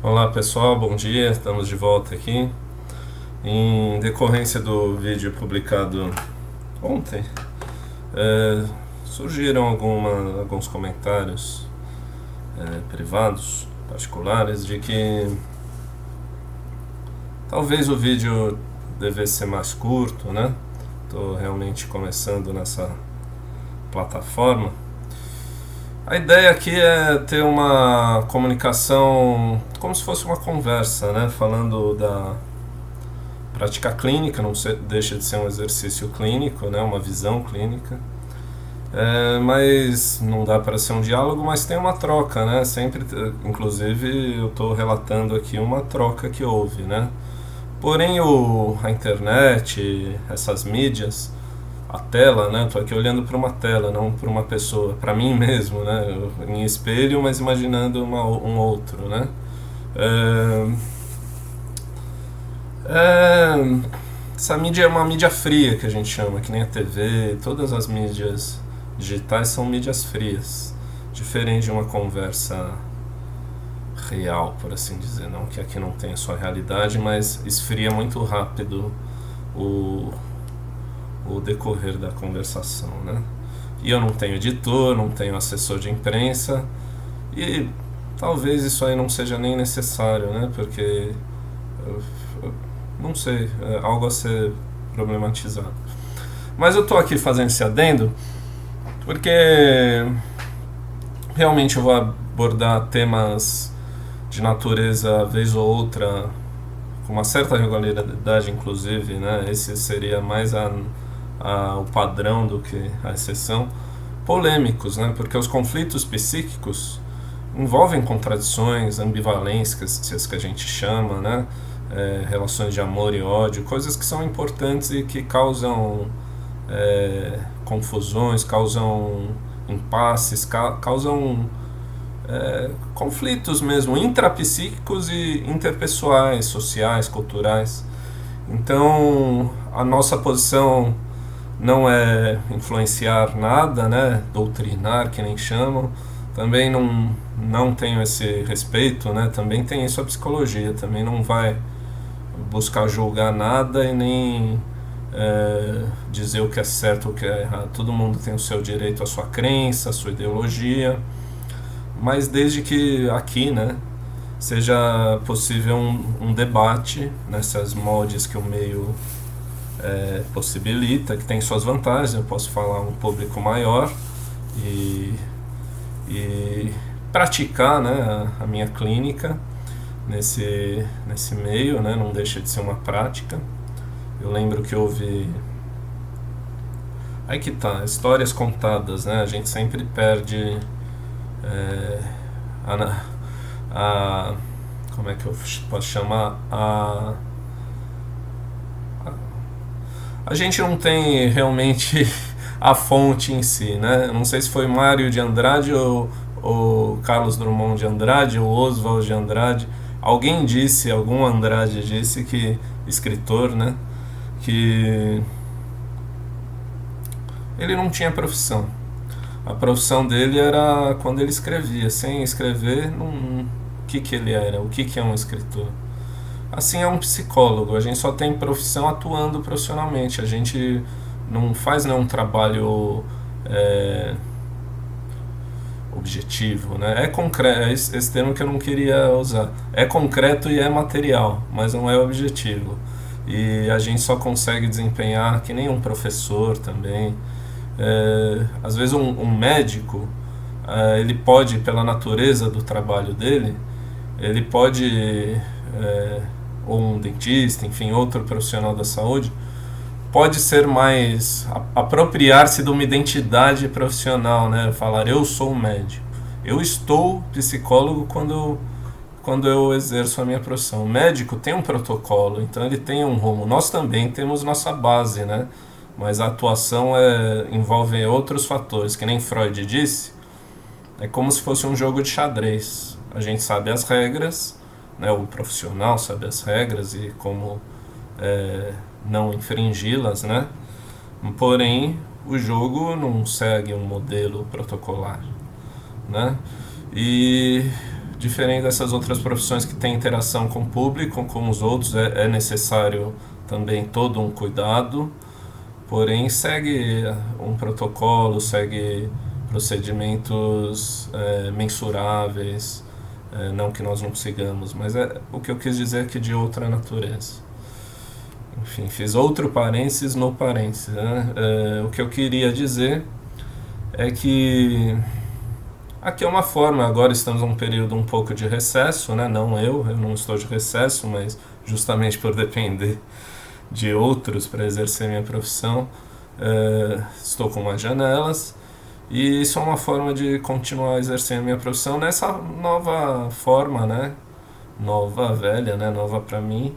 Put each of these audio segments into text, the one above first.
Olá pessoal, bom dia, estamos de volta aqui. Em decorrência do vídeo publicado ontem, é, surgiram alguns comentários privados, particulares, de que talvez o vídeo devesse ser mais curto, né? Estou realmente começando nessa plataforma. A ideia aqui é ter uma comunicação como se fosse uma conversa, né? Falando da prática clínica, não deixa de ser um exercício clínico, né? Uma visão clínica. Mas não dá para ser um diálogo, mas tem uma troca, né? Sempre, inclusive, eu estou relatando aqui uma troca que houve, né? Porém, a internet, essas mídias, a tela, né? Tô aqui olhando para uma tela, não para uma pessoa, para mim mesmo, né? Em espelho, mas imaginando um outro, né? É, é, essa mídia é uma mídia fria que a gente chama, que nem a TV, todas as mídias digitais são mídias frias, diferente de uma conversa real, por assim dizer, não que aqui não tem a sua realidade, mas esfria muito rápido o, o decorrer da conversação, né? E eu não tenho editor, não tenho assessor de imprensa e talvez isso aí não seja nem necessário, né? Porque não sei, é algo a ser problematizado. Mas eu tô aqui fazendo esse adendo porque realmente eu vou abordar temas de natureza vez ou outra com uma certa regularidade, inclusive, né? Esse seria mais o padrão do que a exceção, polêmicos, né? Porque os conflitos psíquicos envolvem contradições, ambivalências que a gente chama, né? Relações de amor e ódio, coisas que são importantes e que causam confusões, causam impasses, causam conflitos mesmo, intrapsíquicos e interpessoais, sociais, culturais. Então, a nossa posição não é influenciar nada, né? Doutrinar, que nem chamam. Também não tenho esse respeito, né? Também tem isso a psicologia, também não vai buscar julgar nada e nem dizer o que é certo ou o que é errado. Todo mundo tem o seu direito à sua crença, à sua ideologia, mas desde que aqui, né, seja possível um debate nessas moldes que o meio possibilita, que tem suas vantagens. Eu posso falar um público maior e, e praticar, né, a minha clínica nesse meio, né, não deixa de ser uma prática. Eu lembro que houve... Aí que tá, histórias contadas, né, a gente sempre perde a, a como é que eu posso chamar, a gente não tem realmente a fonte em si, né? Eu não sei se foi Mário de Andrade ou Carlos Drummond de Andrade ou Oswald de Andrade. Alguém disse, algum Andrade disse que, escritor, né? Que ele não tinha profissão. A profissão dele era quando ele escrevia. Sem escrever, o que ele era? O que é um escritor? Assim é um psicólogo. A gente só tem profissão atuando profissionalmente. A gente não faz nenhum trabalho objetivo, né? É concreto, é esse termo que eu não queria usar. É concreto e é material, mas não é objetivo. E a gente só consegue desempenhar que nem um professor também. Às vezes um médico, ele pode, pela natureza do trabalho dele, ele pode, ou um dentista, enfim, outro profissional da saúde, pode ser mais apropriar-se de uma identidade profissional, né? Falar, eu sou um médico, eu estou psicólogo quando eu exerço a minha profissão. O médico tem um protocolo, então ele tem um rumo. Nós também temos nossa base, né? Mas a atuação envolve outros fatores, que nem Freud disse, é como se fosse um jogo de xadrez. A gente sabe as regras, né? O profissional sabe as regras e como não infringi-las, né? Porém, o jogo não segue um modelo protocolar, né? E diferente dessas outras profissões que têm interação com o público, com os outros, é necessário também todo um cuidado, porém segue um protocolo, segue procedimentos mensuráveis, não que nós não sigamos, mas o que eu quis dizer é que de outra natureza. Enfim, fiz outro parênteses no parênteses, né? O que eu queria dizer é que aqui é uma forma, agora estamos num período um pouco de recesso, né? Não eu não estou de recesso, mas justamente por depender de outros para exercer minha profissão, estou com umas janelas, e isso é uma forma de continuar exercendo minha profissão nessa nova forma, né? Nova, velha, né? Nova para mim,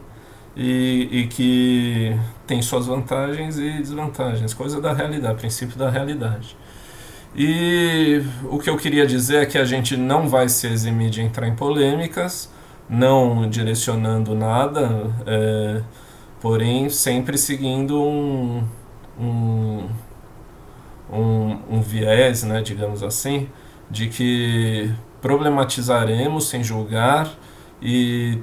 e que tem suas vantagens e desvantagens, coisa da realidade, princípio da realidade. E o que eu queria dizer é que a gente não vai se eximir de entrar em polêmicas, não direcionando nada, porém sempre seguindo um viés, né, digamos assim, de que problematizaremos sem julgar e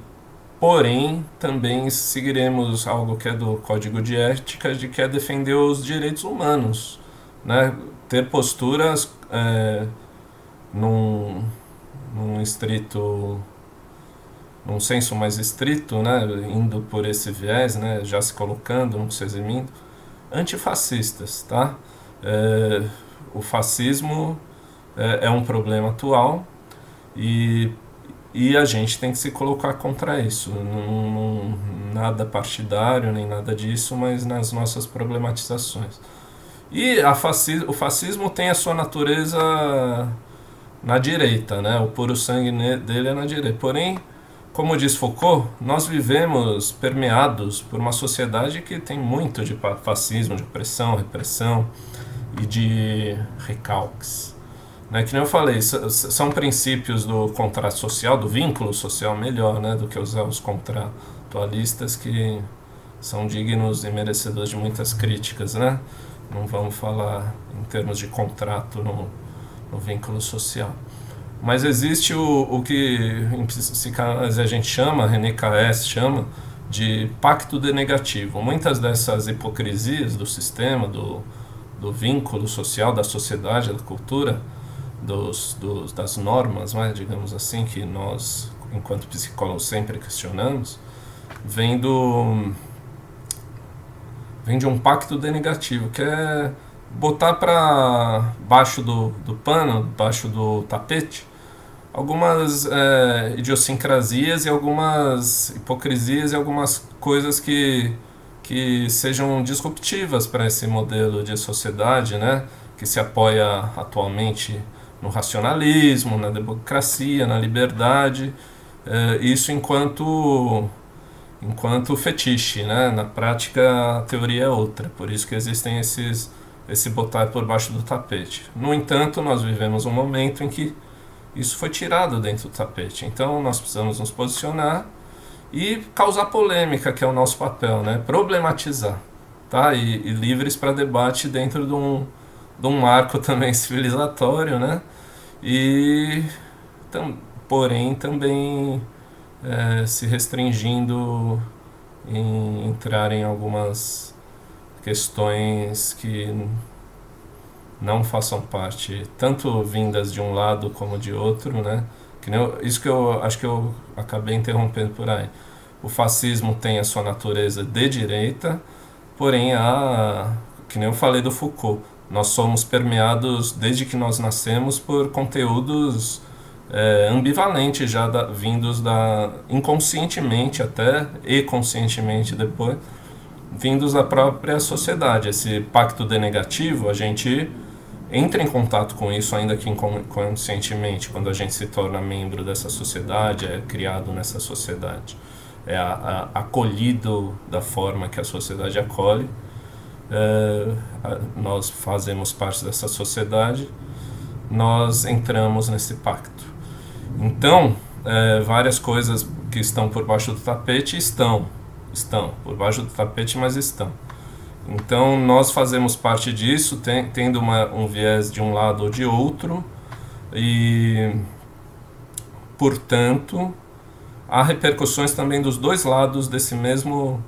porém também seguiremos algo que é do código de ética, de que é defender os direitos humanos, né? Ter posturas num, num estrito, num senso mais estrito, né? Indo por esse viés, né? Já se colocando, não se eximindo, antifascistas, tá? O fascismo é um problema atual e a gente tem que se colocar contra isso. Nada partidário, nem nada disso, mas nas nossas problematizações. E o fascismo tem a sua natureza na direita, né? O puro sangue dele é na direita. Porém, como diz Foucault, nós vivemos permeados por uma sociedade que tem muito de fascismo, de opressão, repressão e de recalques. Né? Que nem eu falei, são princípios do contrato social, do vínculo social melhor, né? Do que usar os contratualistas, que são dignos e merecedores de muitas críticas, né? Não vamos falar em termos de contrato no vínculo social. Mas existe o que em psicanálise a gente chama, René Caes chama, de pacto denegativo. Muitas dessas hipocrisias do sistema, do vínculo social, da sociedade, da cultura, das normas, né, digamos assim, que nós, enquanto psicólogos, sempre questionamos, vem de um pacto denegativo, que é botar para baixo do pano, baixo do tapete, algumas idiosincrasias e algumas hipocrisias e algumas coisas que sejam disruptivas para esse modelo de sociedade, né, que se apoia atualmente no racionalismo, na democracia, na liberdade, isso enquanto fetiche, né? Na prática a teoria é outra, por isso que existem esse botar por baixo do tapete. No entanto, nós vivemos um momento em que isso foi tirado dentro do tapete, então nós precisamos nos posicionar e causar polêmica, que é o nosso papel, né? Problematizar, tá? E livres para debate dentro de um marco também civilizatório, né? Porém também se restringindo em entrar em algumas questões que não façam parte, tanto vindas de um lado como de outro, né? Isso que eu acho que eu acabei interrompendo por aí. O fascismo tem a sua natureza de direita, porém que nem eu falei do Foucault, nós somos permeados desde que nós nascemos por conteúdos ambivalentes já vindos inconscientemente até e conscientemente depois, vindos da própria sociedade. Esse pacto denegativo, a gente entra em contato com isso ainda que inconscientemente, quando a gente se torna membro dessa sociedade, é criado nessa sociedade, é acolhido da forma que a sociedade acolhe. Nós fazemos parte dessa sociedade, nós entramos nesse pacto. Então, várias coisas que estão por baixo do tapete estão por baixo do tapete, mas estão. Então, nós fazemos parte disso, tendo um viés de um lado ou de outro, e portanto, há repercussões também dos dois lados desse mesmo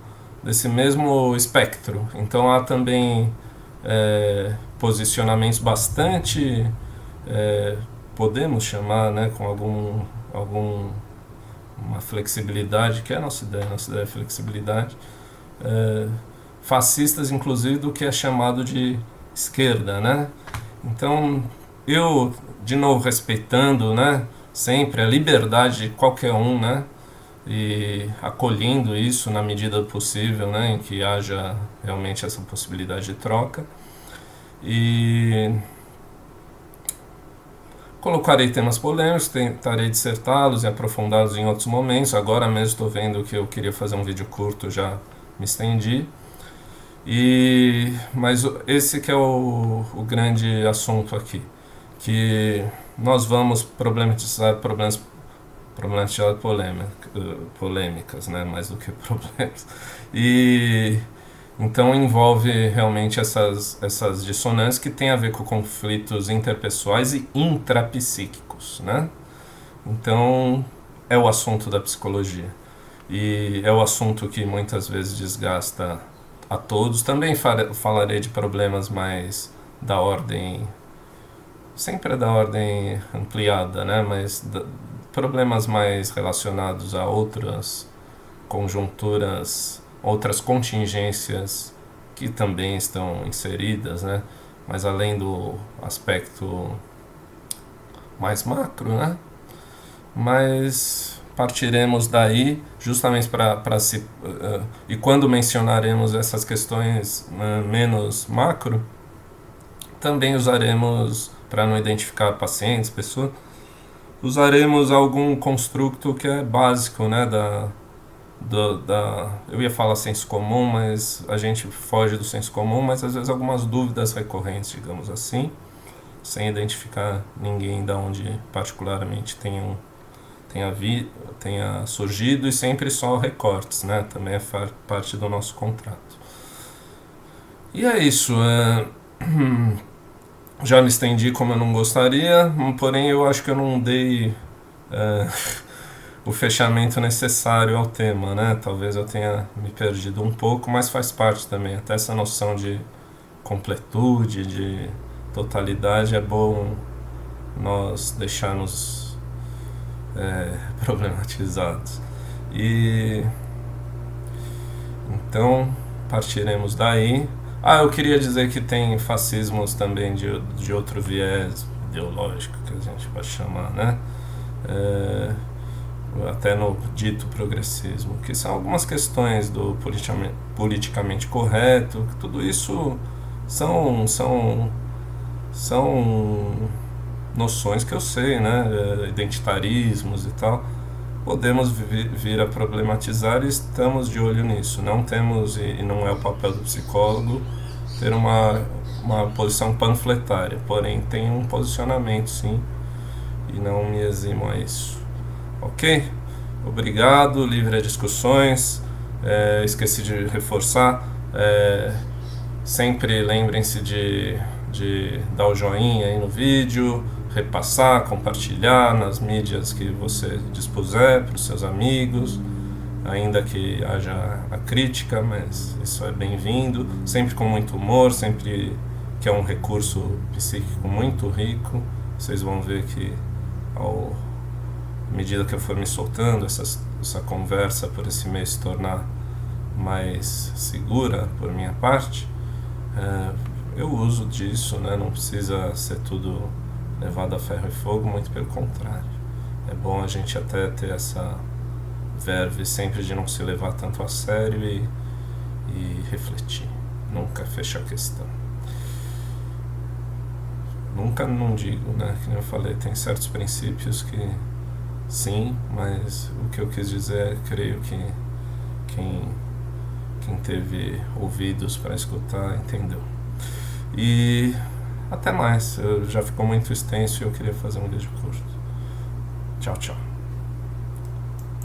espectro. Então há também posicionamentos bastante, podemos chamar, né, com uma flexibilidade, que é a nossa ideia é flexibilidade, fascistas, inclusive, do que é chamado de esquerda, né? Então, eu, de novo, respeitando, né, sempre a liberdade de qualquer um, né, e acolhendo isso na medida do possível, né, em que haja realmente essa possibilidade de troca. E colocarei temas polêmicos, tentarei dissertá-los e aprofundá-los em outros momentos. Agora mesmo estou vendo que eu queria fazer um vídeo curto, já me estendi. Mas esse que é o grande assunto aqui, que nós vamos problematizar polêmicas, né, mais do que problemas. E então envolve realmente essas dissonâncias que tem a ver com conflitos interpessoais e intrapsíquicos, né? Então é o assunto da psicologia e é o assunto que muitas vezes desgasta a todos. Também falarei de problemas mais da ordem, sempre da ordem ampliada, né? Mas problemas mais relacionados a outras conjunturas, outras contingências que também estão inseridas, né? Mas além do aspecto mais macro, né? Mas partiremos daí justamente para se... e quando mencionaremos essas questões menos macro, também usaremos, para não identificar pacientes, pessoas, usaremos algum construto que é básico, né, eu ia falar senso comum, mas a gente foge do senso comum, mas às vezes algumas dúvidas recorrentes, digamos assim, sem identificar ninguém da onde particularmente tenha surgido, e sempre só recortes, né, também é parte do nosso contrato. E é isso, já me estendi como eu não gostaria, porém eu acho que eu não dei o fechamento necessário ao tema, né? Talvez eu tenha me perdido um pouco, mas faz parte também. Até essa noção de completude, de totalidade, é bom nós deixarmos problematizados. E então partiremos daí. Eu queria dizer que tem fascismos também de outro viés ideológico, que a gente pode chamar, né? Até no dito progressismo, que são algumas questões do politicamente correto, que tudo isso são noções que eu sei, né? Identitarismos e tal. Podemos vir a problematizar e estamos de olho nisso. Não temos, e não é o papel do psicólogo, ter uma posição panfletária, porém tem um posicionamento, sim, e não me eximo a isso. Ok? Obrigado, livre a discussões. Esqueci de reforçar, sempre lembrem-se de dar o joinha aí no vídeo, repassar, compartilhar nas mídias que você dispuser para os seus amigos, ainda que haja a crítica, mas isso é bem-vindo, sempre com muito humor, sempre que é um recurso psíquico muito rico. Vocês vão ver que à medida que eu for me soltando, essa conversa por esse meio se tornar mais segura por minha parte, eu uso disso, né? Não precisa ser tudo levado a ferro e fogo, muito pelo contrário. É bom a gente até ter essa verve sempre de não se levar tanto a sério e refletir, nunca fechar a questão. Nunca, não digo, né? Que nem eu falei, tem certos princípios que sim, mas o que eu quis dizer é, creio que quem teve ouvidos para escutar entendeu. E até mais, já ficou muito extenso e eu queria fazer um vídeo curto. Tchau, tchau.